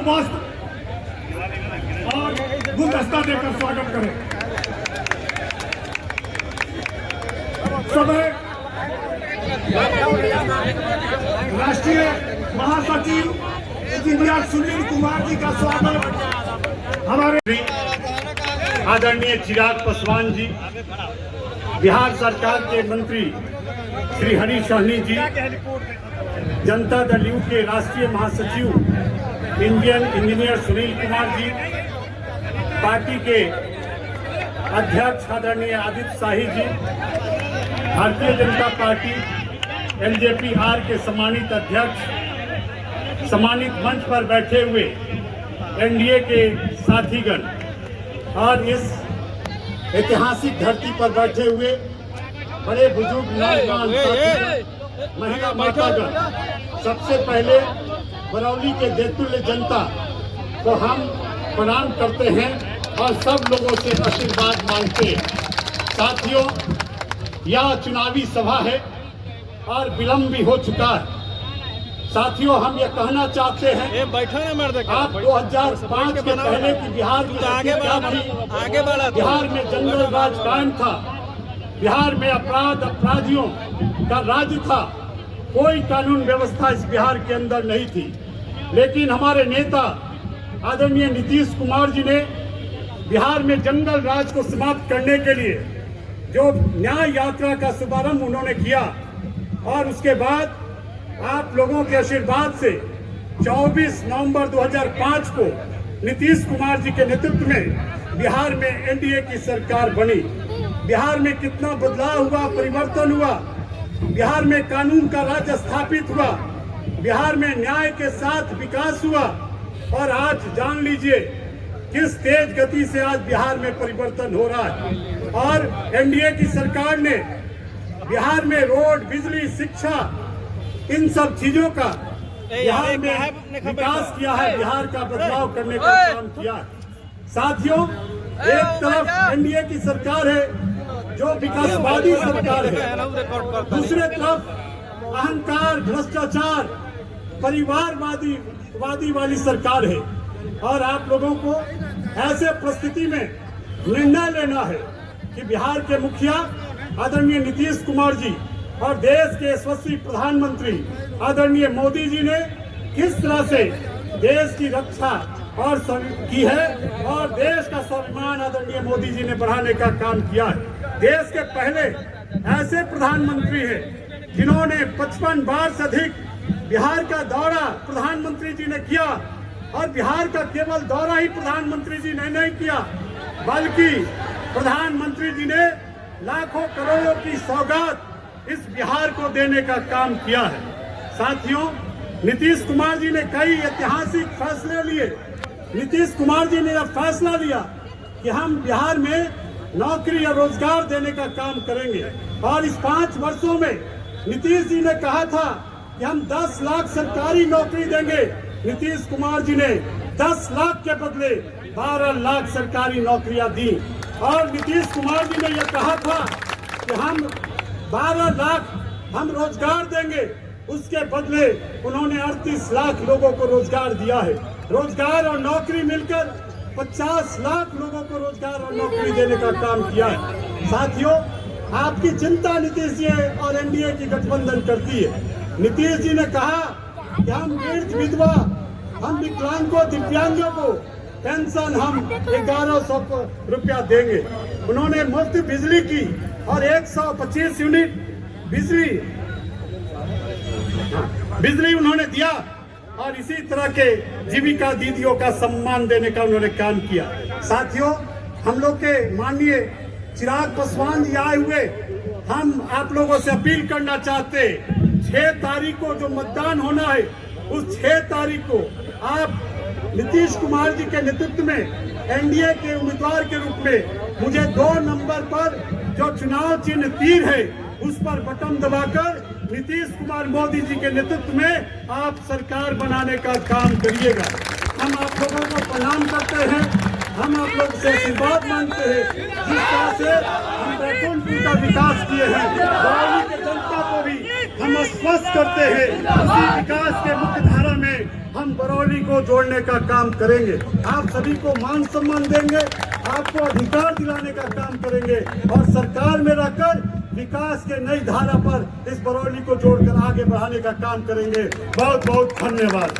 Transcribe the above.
पुष्पवस्त्र और गुलदस्ता देकर स्वागत करें। समय राष्ट्रीय महासचिव इंजीनियर सुनील कुमार जी का स्वागत। हमारे आदरणीय चिराग पासवान जी, बिहार सरकार के मंत्री श्री हरीश सहनी जी, जनता दल यू के राष्ट्रीय महासचिव Indian engineer Sunil Kumar ji, party के अध्यक्ष आदरणीय आदित्य शाही जी, भारतीय जनता पार्टी एलजेपी-आर के सम्मानित अध्यक्ष, सम्मानित मंच पर बैठे हुए एनडीए के साथीगण और इस ऐतिहासिक धरती पर बैठे हुए बड़े बुजुर्ग नौजवान साथी, महिला मातागण, सबसे पहले बरौली के देतुल्य जनता को हम प्रणाम करते हैं और सब लोगों से आशीर्वाद मांगते हैं। साथियों, यह चुनावी सभा है और विलंब भी हो चुका है। साथियों, हम ये कहना चाहते हैं, आप 2005 के पहले की बिहार की क्या थी? बिहार में जंगल राज कायम था, बिहार में अपराधियों का राज था, कोई कानून व्यवस्था इस बिहार के अंदर नहीं थी। लेकिन हमारे नेता आदरणीय नीतीश कुमार जी ने बिहार में जंगल राज को समाप्त करने के लिए जो न्याय यात्रा का शुभारंभ उन्होंने किया और उसके बाद आप लोगों के आशीर्वाद से 24 नवंबर 2005 को नीतीश कुमार जी के नेतृत्व में बिहार में एनडीए की सरकार बनी। बिहार में कितना बदलाव हुआ, परिवर्तन हुआ, बिहार में कानून का राज स्थापित हुआ, बिहार में न्याय के साथ विकास हुआ और आज जान लीजिए किस तेज गति से आज बिहार में परिवर्तन हो रहा है। और एनडीए की सरकार ने बिहार में रोड, बिजली, शिक्षा, इन सब चीजों का बिहार में विकास किया है, बिहार का बदलाव करने का काम किया है। साथियों, एक तरफ एनडीए की सरकार है जो विकासवादी सरकार है, दूसरे तरफ अहंकार, भ्रष्टाचार, परिवारवादी वाली सरकार है। और आप लोगों को ऐसे परिस्थिति में निर्णय लेना है कि बिहार के मुखिया आदरणीय नीतीश कुमार जी और देश के यशस्वी प्रधानमंत्री आदरणीय मोदी जी ने किस तरह से देश की रक्षा और की है और देश का स्वाभिमान आदरणीय मोदी जी ने बढ़ाने का काम किया है। देश के पहले ऐसे प्रधानमंत्री हैं जिन्होंने 55 बार से अधिक बिहार का दौरा प्रधानमंत्री जी ने किया और बिहार का केवल दौरा ही प्रधानमंत्री जी ने नहीं किया, बल्कि प्रधानमंत्री जी ने लाखों करोड़ों की सौगात इस बिहार को देने का काम किया है। साथियों, नीतीश कुमार जी ने कई ऐतिहासिक फैसले लिए। नीतीश कुमार जी ने यह फैसला लिया कि हम बिहार में नौकरी और रोजगार देने का काम करेंगे और इस 5 वर्षों में नीतीश जी ने कहा था कि हम 10 लाख सरकारी नौकरी देंगे। नीतीश कुमार जी ने 10 लाख के बदले 12 लाख सरकारी नौकरियां दी और नीतीश कुमार जी ने यह कहा था कि हम 12 लाख हम रोजगार देंगे, उसके बदले उन्होंने 38 लाख लोगों को रोजगार दिया है। रोजगार और नौकरी मिलकर 50 लाख लोगों को रोजगार और नौकरी देने का काम किया है। साथियों, आपकी चिंता नीतीश जी और एनडीए की गठबंधन करती है। नीतीश जी ने कहा कि हम वृद्ध, विधवा, हम विकलांगों, दिव्यांगों को पेंशन हम 1100 रुपया देंगे। उन्होंने मुफ्त बिजली की और 125 यूनिट बिजली उन्होंने दिया और इसी तरह के जीविका दीदियों का सम्मान देने का उन्होंने काम किया। साथियों, हम लोग के माननीय चिराग पासवान जी आए हुए, हम आप लोगों से अपील करना चाहते 6 तारीख को जो मतदान होना है, उस 6 तारीख को आप नीतीश कुमार जी के नेतृत्व में एनडीए के उम्मीदवार के रूप में मुझे 2 नंबर पर जो चुनाव चिन्ह तीर है उस पर बटन दबाकर नीतीश कुमार मोदी जी के नेतृत्व में आप सरकार बनाने का काम करिएगा। हम आप लोगों को प्रणाम करते हैं, हम आप लोग से आशीर्वाद मांगते हैं। जिस तरह से हम बैकुंठपुर का विकास किए हैं, बरौली के जनता को भी हम आश्वस्त करते हैं उसी विकास के मुख्य धारा में हम बरौली बरौली को जोड़ने का काम करेंगे। आप सभी को मान सम्मान देंगे, आपको अधिकार दिलाने का काम करेंगे और सरकार में रहकर विकास के नई धारा पर इस बरौली को जोड़कर आगे बढ़ाने का काम करेंगे। बहुत बहुत धन्यवाद।